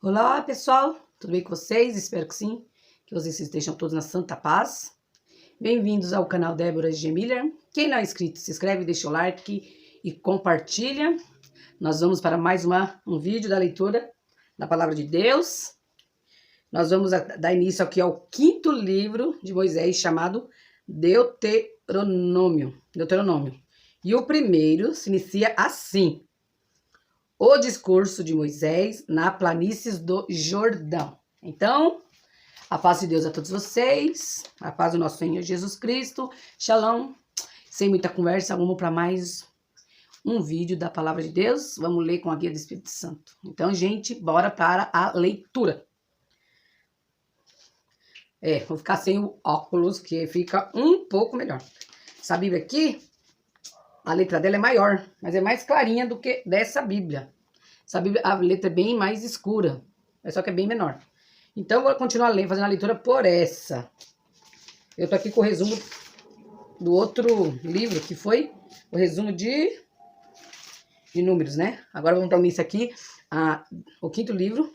Olá, pessoal, tudo bem com vocês? Espero que sim, que vocês estejam todos na santa paz. Bem-vindos ao canal Débora G. Miller. Quem não é inscrito, se inscreve, deixa o like e compartilha. Nós vamos para mais um vídeo da leitura da Palavra de Deus. Nós vamos dar início aqui ao 5º livro de Moisés, chamado Deuteronômio. E o primeiro se inicia assim: o discurso de Moisés na planície do Jordão. Então, a paz de Deus a todos vocês, a paz do nosso Senhor Jesus Cristo, Shalom. Sem muita conversa, vamos para mais um vídeo da Palavra de Deus. Vamos ler com a guia do Espírito Santo. Então, gente, bora para a leitura. Vou ficar sem o óculos, que fica um pouco melhor. Essa Bíblia aqui, a letra dela é maior, mas é mais clarinha do que dessa Bíblia. Essa Bíblia, a letra é bem mais escura, só que é bem menor. Então, eu vou continuar lendo, fazendo a leitura por essa. Eu tô aqui com o resumo do outro livro, que foi o resumo de números, né? Agora vamos dar início aqui o 5º livro,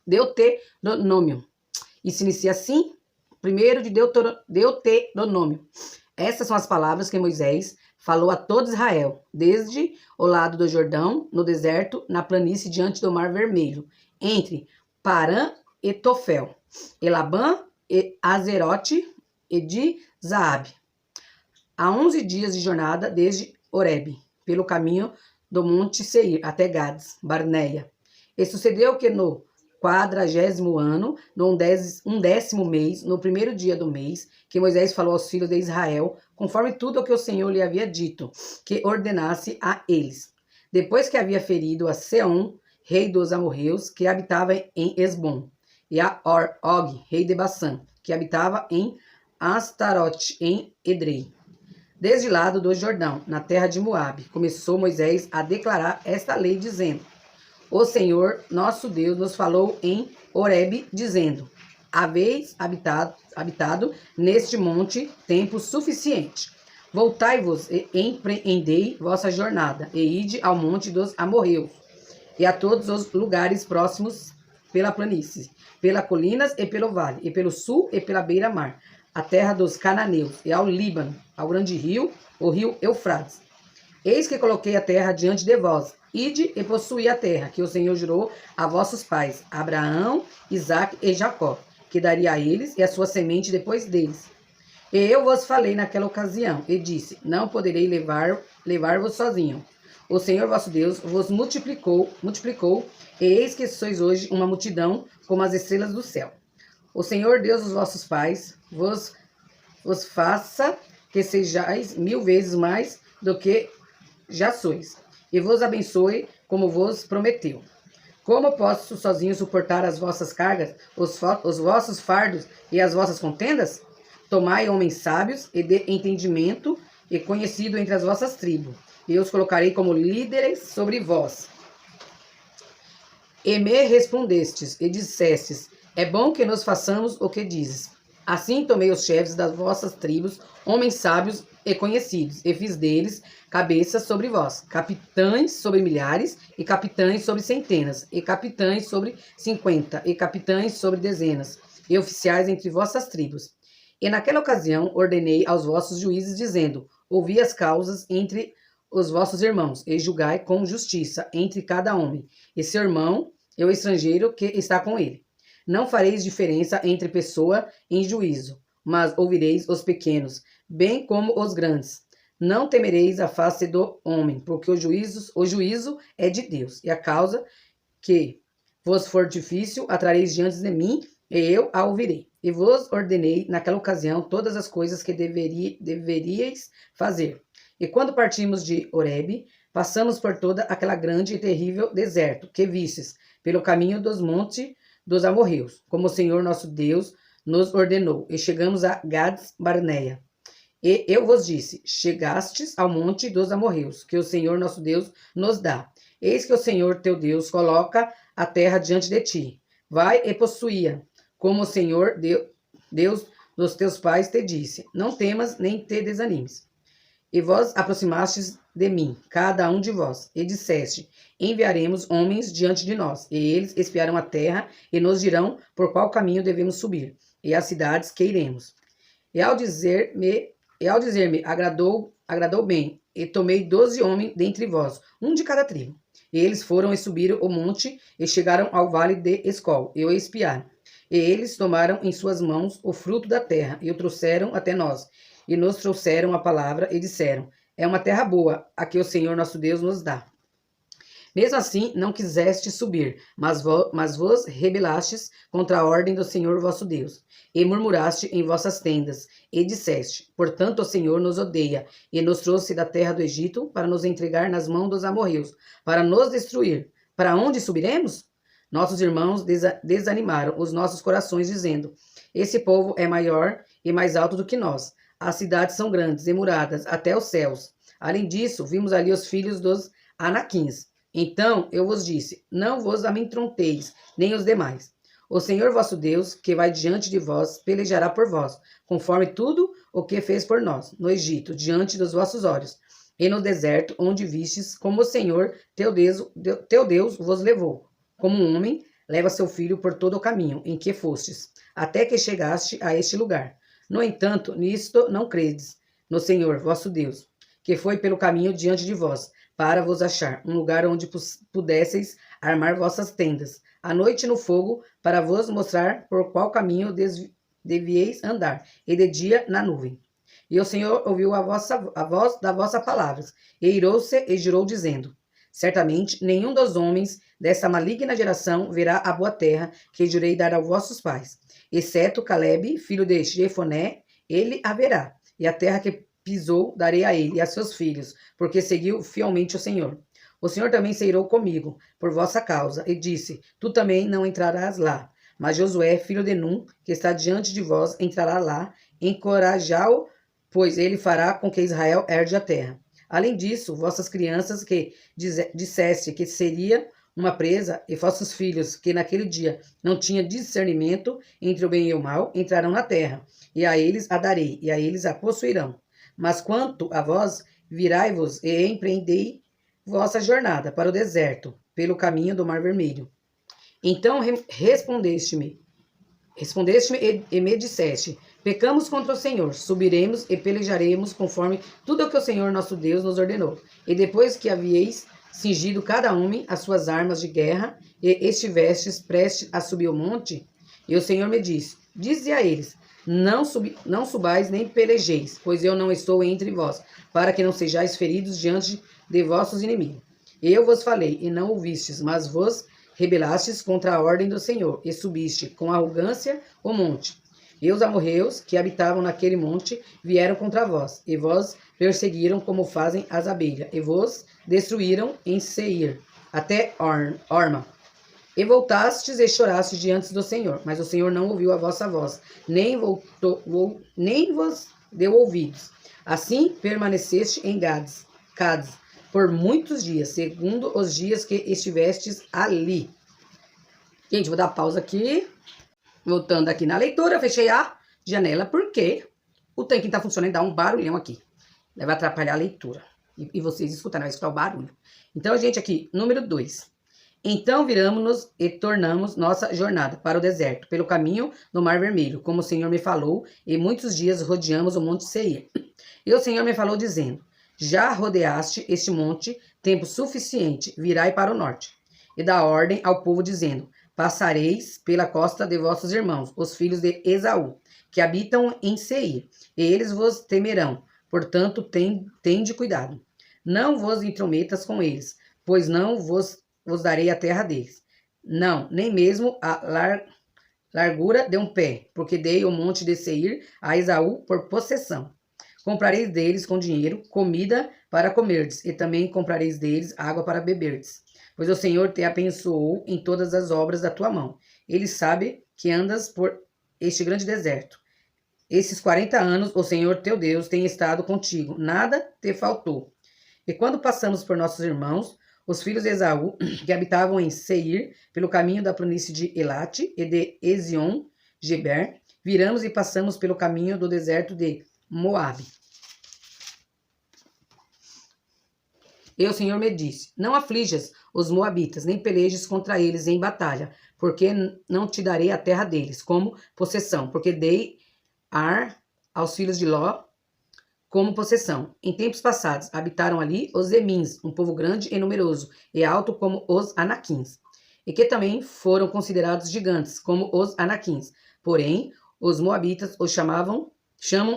Deuteronômio. E se inicia assim, primeiro de Deuteronômio. Essas são as palavras que Moisés falou a todo Israel, desde o lado do Jordão, no deserto, na planície diante do Mar Vermelho, entre Parã e Tofel, Elabã e Azerote e de Zaabe. Há 11 dias de jornada desde Horebe, pelo caminho do Monte Seir até Gades, Barneia. E sucedeu que no 40º ano, no 10º mês, no primeiro dia do mês, que Moisés falou aos filhos de Israel, conforme tudo o que o Senhor lhe havia dito, que ordenasse a eles. Depois que havia ferido a Seom, rei dos amorreus, que habitava em Esbom, e a Og, rei de Bassã, que habitava em Astarote, em Edrei. Desde lado do Jordão, na terra de Moabe, começou Moisés a declarar esta lei, dizendo: o Senhor, nosso Deus, nos falou em Horebe, dizendo: haveis habitado neste monte tempo suficiente. Voltai-vos e empreendei vossa jornada, e ide ao monte dos amorreus, e a todos os lugares próximos pela planície, pelas colinas e pelo vale, e pelo sul e pela beira-mar, a terra dos cananeus, e ao Líbano, ao grande rio, o rio Eufrates. Eis que coloquei a terra diante de vós. Ide e possuí a terra, que o Senhor jurou a vossos pais, Abraão, Isaque e Jacó, que daria a eles e a sua semente depois deles. E eu vos falei naquela ocasião, e disse: não poderei levar-vos sozinho. O Senhor vosso Deus vos multiplicou, e eis que sois hoje uma multidão como as estrelas do céu. O Senhor Deus dos vossos pais vos faça que sejais 1000 vezes mais do que já sois, e vos abençoe como vos prometeu. Como posso sozinho suportar as vossas cargas, os vossos fardos e as vossas contendas? Tomai homens sábios e de entendimento e conhecido entre as vossas tribos, e os colocarei como líderes sobre vós. E me respondestes e dissestes: é bom que nos façamos o que dizes. Assim tomei os chefes das vossas tribos, homens sábios e conhecidos, e fiz deles cabeças sobre vós, capitães sobre milhares, e capitães sobre centenas, e capitães sobre 50, e capitães sobre dezenas, e oficiais entre vossas tribos. E naquela ocasião ordenei aos vossos juízes, dizendo: ouvi as causas entre os vossos irmãos, e julgai com justiça entre cada homem, e seu irmão e o estrangeiro que está com ele. Não fareis diferença entre pessoa em juízo, mas ouvireis os pequenos, bem como os grandes. Não temereis a face do homem, porque o juízo é de Deus. E a causa que vos for difícil, a trareis diante de mim, e eu a ouvirei. E vos ordenei naquela ocasião todas as coisas que deveríeis fazer. E quando partimos de Horebe, passamos por toda aquela grande e terrível deserto que vistes, pelo caminho dos montes dos amorreus, como o Senhor nosso Deus nos ordenou, e chegamos a Gades Barneia. E eu vos disse: chegastes ao monte dos amorreus, que o Senhor nosso Deus nos dá. Eis que o Senhor teu Deus coloca a terra diante de ti. Vai e possuía, como o Senhor Deus dos teus pais te disse. Não temas nem te desanimes. E vós aproximastes de mim, cada um de vós, e disseste: enviaremos homens diante de nós, e eles espiarão a terra, e nos dirão por qual caminho devemos subir, e as cidades que iremos. E ao dizer-me, agradou bem, e tomei 12 homens dentre vós, um de cada tribo. E eles foram e subiram o monte, e chegaram ao vale de Escol, e o espiaram. E eles tomaram em suas mãos o fruto da terra, e o trouxeram até nós, e nos trouxeram a palavra, e disseram: é uma terra boa, a que o Senhor nosso Deus nos dá. Mesmo assim, não quiseste subir, mas vos rebelastes contra a ordem do Senhor vosso Deus, e murmuraste em vossas tendas, e disseste: portanto o Senhor nos odeia, e nos trouxe da terra do Egito, para nos entregar nas mãos dos amorreus, para nos destruir. Para onde subiremos? Nossos irmãos desanimaram os nossos corações, dizendo: esse povo é maior e mais alto do que nós. As cidades são grandes e muradas até os céus. Além disso, vimos ali os filhos dos Anaquins. Então eu vos disse: não vos amedronteis, nem os demais. O Senhor vosso Deus, que vai diante de vós, pelejará por vós, conforme tudo o que fez por nós, no Egito, diante dos vossos olhos, e no deserto, onde vistes como o Senhor teu Deus vos levou. Como um homem leva seu filho por todo o caminho em que fostes, até que chegaste a este lugar. No entanto, nisto não credes, no Senhor vosso Deus, que foi pelo caminho diante de vós, para vos achar um lugar onde pudesseis armar vossas tendas, à noite no fogo, para vos mostrar por qual caminho devieis andar, e de dia na nuvem. E o Senhor ouviu a voz da vossa palavras, e irou-se e jurou, dizendo: certamente nenhum dos homens dessa maligna geração verá a boa terra que jurei dar aos vossos pais, exceto Calebe, filho de Jefoné, ele a verá, e a terra que pisou, darei a ele e a seus filhos, porque seguiu fielmente o Senhor. O Senhor também se irou comigo, por vossa causa, e disse: tu também não entrarás lá. Mas Josué, filho de Num, que está diante de vós, entrará lá, encorajá-o, pois ele fará com que Israel herde a terra. Além disso, vossas crianças que disseste que seria uma presa, e vossos filhos, que naquele dia não tinham discernimento entre o bem e o mal, entrarão na terra, e a eles a darei, e a eles a possuirão. Mas quanto a vós, virai-vos e empreendei vossa jornada para o deserto, pelo caminho do Mar Vermelho. Então respondeste-me e me disseste: pecamos contra o Senhor, subiremos e pelejaremos conforme tudo o que o Senhor nosso Deus nos ordenou. E depois que havieis cingido cada homem as suas armas de guerra, e estivestes prestes a subir o monte, e o Senhor me disse: dize a eles: não subais nem pelejeis, pois eu não estou entre vós, para que não sejais feridos diante de vossos inimigos. Eu vos falei, e não ouvistes, mas vos rebelastes contra a ordem do Senhor, e subiste com arrogância o monte. E os amorreus que habitavam naquele monte vieram contra vós, e vós perseguiram como fazem as abelhas, e vos destruíram em Seir, até Orma. E voltastes e chorastes diante do Senhor, mas o Senhor não ouviu a vossa voz, nem vos deu ouvidos. Assim permaneceste em Cades, por muitos dias, segundo os dias que estivestes ali. Gente, vou dar pausa aqui. Voltando aqui na leitura, eu fechei a janela, porque o tanque está funcionando e dá um barulhão aqui. Vai atrapalhar a leitura. E vocês escutarem, vai escutar o barulho. Então, gente, aqui, número 2. Então viramos-nos e tornamos nossa jornada para o deserto, pelo caminho do Mar Vermelho, como o Senhor me falou, e muitos dias rodeamos o monte Seir. E o Senhor me falou, dizendo: já rodeaste este monte, tempo suficiente, virai para o norte. E dá ordem ao povo, dizendo: passareis pela costa de vossos irmãos, os filhos de Esaú, que habitam em Seir, e eles vos temerão. Portanto, tende cuidado. Não vos intrometas com eles, pois não vos darei a terra deles. Não, nem mesmo a largura de um pé, porque dei o monte de Seir a Esaú por possessão. Comprareis deles com dinheiro comida para comerdes, e também comprareis deles água para beberdes. Pois o Senhor te abençoou em todas as obras da tua mão. Ele sabe que andas por este grande deserto. Esses 40 anos o Senhor teu Deus tem estado contigo, nada te faltou. E quando passamos por nossos irmãos, os filhos de Esaú, que habitavam em Seir, pelo caminho da planície de Elate e de Ezion-Geber, viramos e passamos pelo caminho do deserto de Moabe. E o Senhor me disse: não aflijas os moabitas, nem pelejes contra eles em batalha, porque não te darei a terra deles como possessão, porque dei Ar aos filhos de Ló como possessão. Em tempos passados habitaram ali os Emins, um povo grande e numeroso, e alto como os Anaquins, e que também foram considerados gigantes, como os Anaquins. Porém, os moabitas os chamam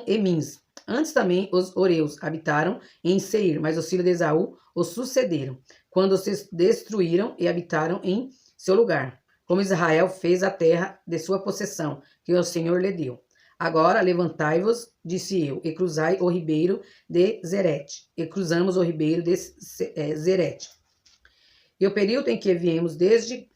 Emins. Antes também os Oreus habitaram em Seir, mas os filhos de Esaú os sucederam, quando se destruíram e habitaram em seu lugar, como Israel fez a terra de sua possessão, que o Senhor lhe deu. Agora levantai-vos, disse eu, e cruzai o ribeiro de Zerete. E cruzamos o ribeiro de Zerete. E o período em que viemos desde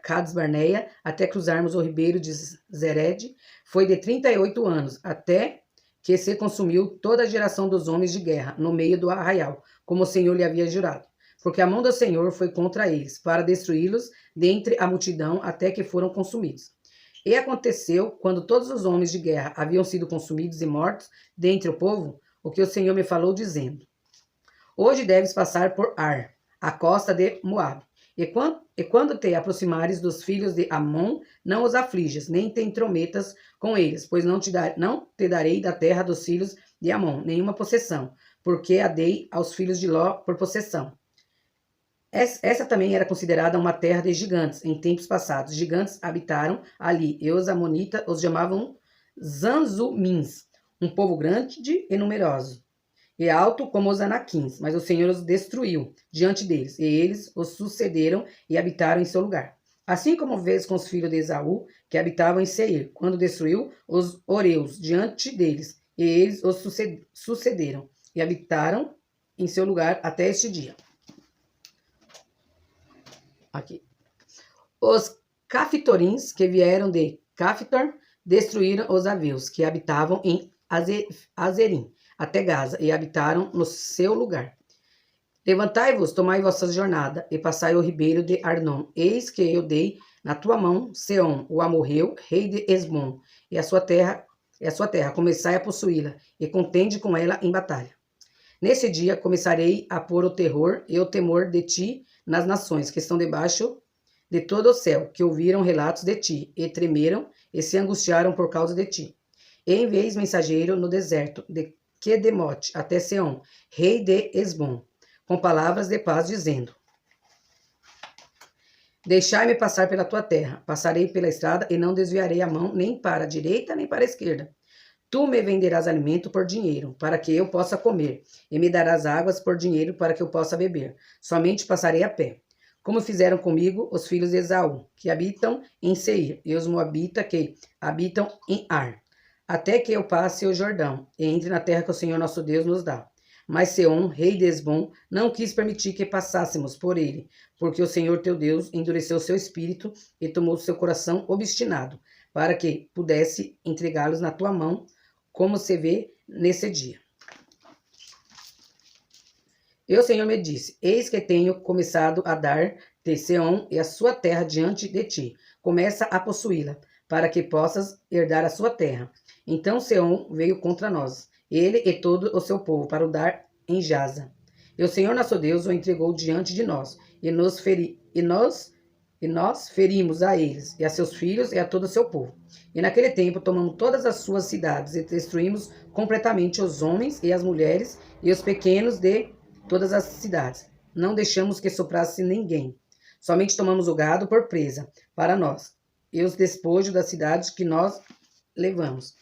Cades Barneia até cruzarmos o ribeiro de Zerede foi de 38 anos, até que se consumiu toda a geração dos homens de guerra no meio do arraial, como o Senhor lhe havia jurado. Porque a mão do Senhor foi contra eles, para destruí-los dentre a multidão até que foram consumidos. E aconteceu, quando todos os homens de guerra haviam sido consumidos e mortos dentre o povo, o que o Senhor me falou, dizendo: hoje deves passar por Ar, a costa de Moabe. E quando te aproximares dos filhos de Amon, não os aflijas, nem te intrometas com eles, pois não te darei da terra dos filhos de Amon nenhuma possessão, porque a dei aos filhos de Ló por possessão. Essa também era considerada uma terra de gigantes em tempos passados. Gigantes habitaram ali, e os amonitas os chamavam Zanzumins, um povo grande e numeroso, e alto como os Anaquins, mas o Senhor os destruiu diante deles, e eles os sucederam e habitaram em seu lugar. Assim como fez com os filhos de Esaú, que habitavam em Seir, quando destruiu os Oreus diante deles, e eles os sucederam e habitaram em seu lugar até este dia. Aqui. Os Cafitorins, que vieram de Cafitor, destruíram os aveus, que habitavam em Azerim, até Gaza, e habitaram no seu lugar. Levantai-vos, tomai vossa jornada, e passai o ribeiro de Arnon. Eis que eu dei na tua mão Seom, o amorreu, rei de Esbom, e a sua terra, começai a possuí-la, e contende com ela em batalha. Nesse dia começarei a pôr o terror e o temor de ti nas nações que estão debaixo de todo o céu, que ouviram relatos de ti, e tremeram e se angustiaram por causa de ti. E enviei mensageiro no deserto, de Quedemote até Seom, rei de Esbom, com palavras de paz, dizendo: deixai-me passar pela tua terra, passarei pela estrada e não desviarei a mão nem para a direita nem para a esquerda. Tu me venderás alimento por dinheiro, para que eu possa comer, e me darás águas por dinheiro, para que eu possa beber. Somente passarei a pé. Como fizeram comigo os filhos de Esaú, que habitam em Seir, e os moabitas que habitam em Ar, até que eu passe o Jordão, e entre na terra que o Senhor nosso Deus nos dá. Mas Seom, rei de Esbom, não quis permitir que passássemos por ele, porque o Senhor teu Deus endureceu seu espírito e tomou seu coração obstinado, para que pudesse entregá-los na tua mão, como se vê nesse dia. E o Senhor me disse: eis que tenho começado a dar-te Seom e a sua terra diante de ti. Começa a possuí-la, para que possas herdar a sua terra. Então Seom veio contra nós, ele e todo o seu povo, para o dar em Jaza. E o Senhor nosso Deus o entregou diante de nós, e nós ferimos a eles, e a seus filhos, e a todo o seu povo. E naquele tempo tomamos todas as suas cidades, e destruímos completamente os homens e as mulheres, e os pequenos de todas as cidades. Não deixamos que soprasse ninguém. Somente tomamos o gado por presa, para nós, e os despojos das cidades que nós levamos.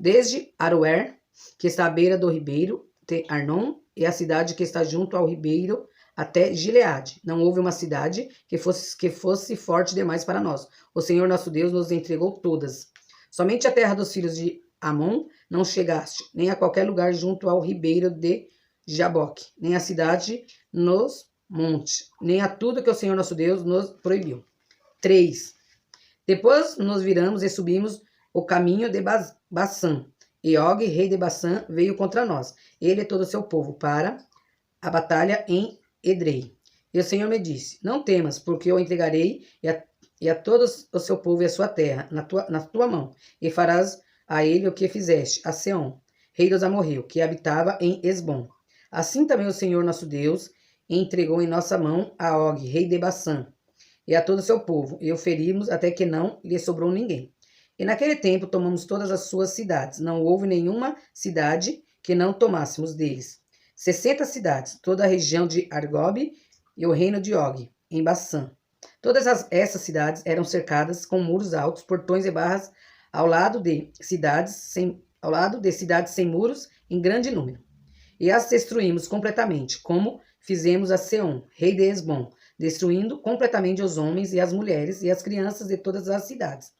Desde Aroer, que está à beira do ribeiro de Arnon, e a cidade que está junto ao ribeiro, até Gileade. Não houve uma cidade que fosse forte demais para nós. O Senhor nosso Deus nos entregou todas. Somente a terra dos filhos de Amon não chegaste, nem a qualquer lugar junto ao ribeiro de Jaboque, nem a cidade nos montes, nem a tudo que o Senhor nosso Deus nos proibiu. 3. Depois nos viramos e subimos o caminho de Bassã. E Og, rei de Bassã, veio contra nós, ele e todo o seu povo, para a batalha em Edrei. E o Senhor me disse: não temas, porque eu entregarei e a todo o seu povo e a sua terra na tua mão, e farás a ele o que fizeste a Seom, rei dos amorreus, que habitava em Esbom. Assim também o Senhor nosso Deus entregou em nossa mão a Og, rei de Baçã, e a todo o seu povo, e o ferimos até que não lhe sobrou ninguém. E naquele tempo tomamos todas as suas cidades. Não houve nenhuma cidade que não tomássemos deles. 60 cidades, toda a região de Argob e o reino de Og, em Baçã. Todas essas cidades eram cercadas com muros altos, portões e barras ao lado de cidades sem muros em grande número. E as destruímos completamente, como fizemos a Seom, rei de Esbom, destruindo completamente os homens e as mulheres e as crianças de todas as cidades.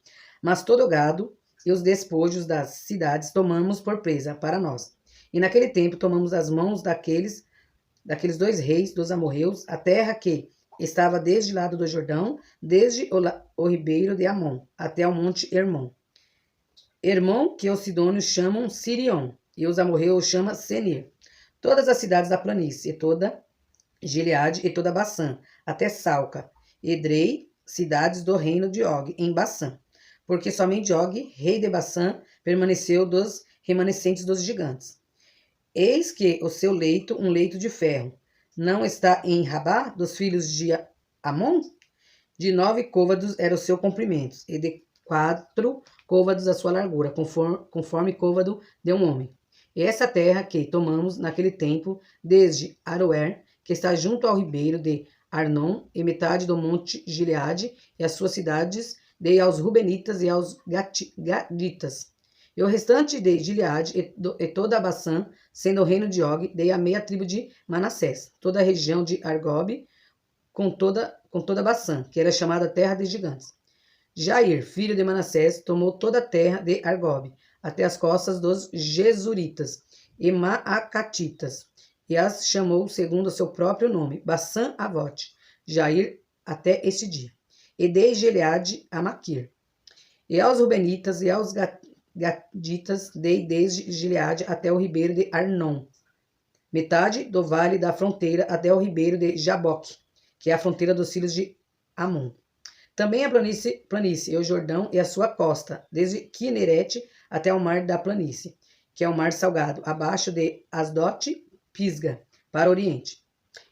Mas todo o gado e os despojos das cidades tomamos por presa para nós. E naquele tempo tomamos as mãos daqueles 2 reis dos amorreus, a terra que estava desde o lado do Jordão, desde o ribeiro de Amon, até o monte Hermon. Hermon, que os sidônios chamam Sirion, e os amorreus chamam Senir. Todas as cidades da planície, e toda Gileade e toda Baçã, até Salca, Edrei, cidades do reino de Og, em Baçã. Porque somente Og, rei de Baçã, permaneceu dos remanescentes dos gigantes. Eis que o seu leito, um leito de ferro, não está em Rabá, dos filhos de Amon? De 9 côvados era o seu comprimento, e de 4 côvados a sua largura, conforme côvado de um homem. E essa terra que tomamos naquele tempo, desde Aroer, que está junto ao ribeiro de Arnon, e metade do monte Gileade, e as suas cidades, dei aos Rubenitas e aos Gaditas. E o restante de Gileade e toda a Baçã, sendo o reino de Og, dei a meia tribo de Manassés, toda a região de Argob, com toda a Baçã, que era chamada terra de gigantes. Jair, filho de Manassés, tomou toda a terra de Argob, até as costas dos Jesuritas e Maacatitas, e as chamou segundo o seu próprio nome, Baçã Avote, Jair, até este dia. E dei Gileade a Maquir. E aos Rubenitas e aos Gaditas dei desde Gileade até o ribeiro de Arnon, metade do vale da fronteira até o ribeiro de Jaboque, que é a fronteira dos filhos de Amon. Também a planície e o Jordão e a sua costa, desde Quinerete até o mar da planície, que é o mar salgado, abaixo de Asdote, Pisga, para o oriente.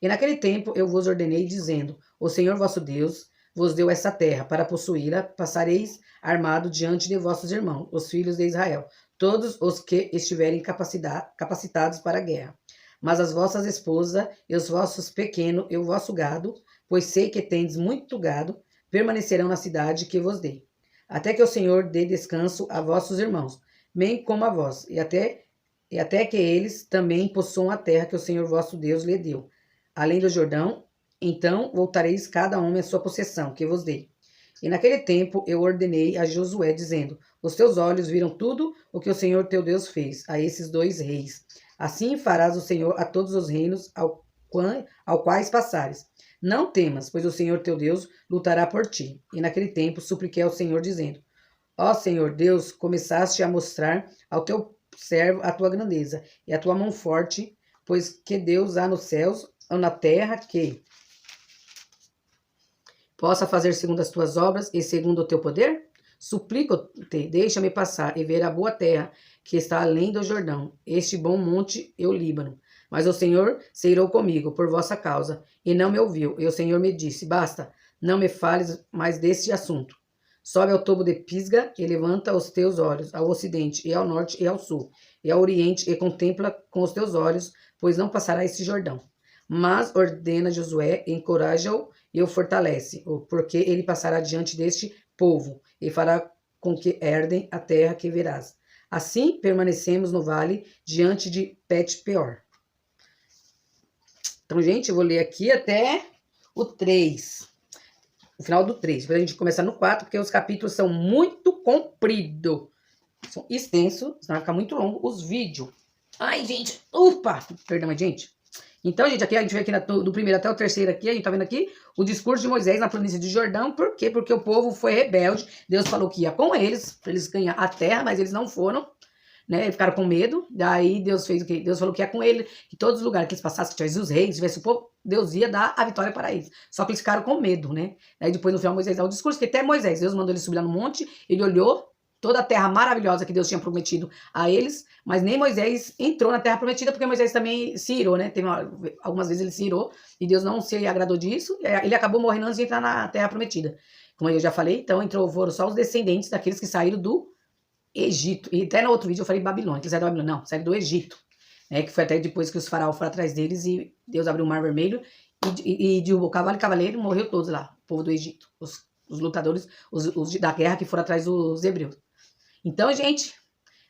E naquele tempo eu vos ordenei, dizendo: o Senhor vosso Deus vos deu essa terra, para possuí-la, passareis armado diante de vossos irmãos, os filhos de Israel, todos os que estiverem capacitados para a guerra. Mas as vossas esposas e os vossos pequenos e o vosso gado, pois sei que tendes muito gado, permanecerão na cidade que vos dei, até que o Senhor dê descanso a vossos irmãos, bem como a vós, e até que eles também possuam a terra que o Senhor vosso Deus lhe deu, além do Jordão. Então voltareis cada homem à sua possessão, que vos dei. E naquele tempo eu ordenei a Josué, dizendo: os teus olhos viram tudo o que o Senhor teu Deus fez a esses 2 reis. Assim farás o Senhor a todos os reinos ao quais passares. Não temas, pois o Senhor teu Deus lutará por ti. E naquele tempo supliquei ao Senhor, dizendo: ó Senhor Deus, começaste a mostrar ao teu servo a tua grandeza e a tua mão forte, pois que Deus há nos céus ou na terra que possa fazer segundo as tuas obras e segundo o teu poder? Suplico-te, deixa-me passar e ver a boa terra que está além do Jordão, este bom monte e o Líbano. Mas o Senhor se irou comigo por vossa causa, e não me ouviu. E o Senhor me disse: basta, não me fales mais deste assunto. Sobe ao topo de Pisga e levanta os teus olhos ao ocidente, e ao norte, e ao sul, e ao oriente, e contempla com os teus olhos, pois não passará este Jordão. Mas ordena Josué, encoraja-o e o fortalece, porque ele passará diante deste povo, e fará com que herdem a terra que verás. Assim permanecemos no vale, diante de Bet-peor. Então, gente, eu vou ler aqui até o 3. O final do 3. Depois a gente começar no 4, porque os capítulos são muito compridos. São extensos, senão vai ficar muito longo os vídeos. Ai, gente. Upa! Perdão, gente. Então, gente, aqui a gente vê aqui do primeiro até o terceiro aqui, a gente tá vendo aqui o discurso de Moisés na planície de Jordão. Por quê? Porque o povo foi rebelde. Deus falou que ia com eles, para eles ganhar a terra, mas eles não foram. Né, eles ficaram com medo, daí Deus fez o quê? Deus falou que ia com ele, que todos os lugares que eles passassem, que tivesse os reis, tivesse o povo, Deus ia dar a vitória para eles. Só que eles ficaram com medo, né? Daí depois no final Moisés dá o discurso, que até Moisés, Deus mandou ele subir lá no monte, ele olhou toda a terra maravilhosa que Deus tinha prometido a eles, mas nem Moisés entrou na terra prometida, porque Moisés também se irou, né? Algumas vezes ele se irou, e Deus não se agradou disso, ele acabou morrendo antes de entrar na terra prometida. Como eu já falei, então foram só os descendentes daqueles que saíram do Egito. E até no outro vídeo eu falei Babilônia, que eles eram da Babilônia. Não, saíram do Egito. Né, que foi até depois que os faraós foram atrás deles e Deus abriu o Mar Vermelho e derrubou cavalo e cavaleiro e morreu todos lá, o povo do Egito. Os lutadores os da guerra que foram atrás dos hebreus. Então, gente,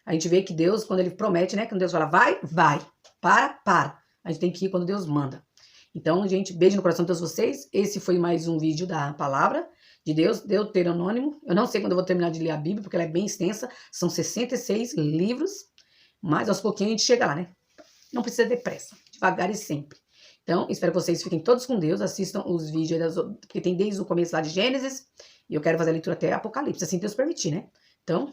a gente vê que Deus, quando ele promete, né? Quando Deus fala, vai, vai. Para. A gente tem que ir quando Deus manda. Então, gente, beijo no coração de todos vocês. Esse foi mais um vídeo da palavra de Deus, Deuteronômio. Eu não sei quando eu vou terminar de ler a Bíblia, porque ela é bem extensa. São 66 livros. Mas aos pouquinhos a gente chega lá, né? Não precisa ter pressa. Devagar e sempre. Então, espero que vocês fiquem todos com Deus. Assistam os vídeos, que tem desde o começo lá de Gênesis. E eu quero fazer a leitura até Apocalipse, assim Deus permitir, né? Então,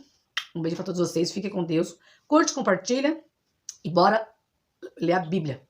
um beijo para todos vocês. Fiquem com Deus. Curte, compartilha. E bora ler a Bíblia.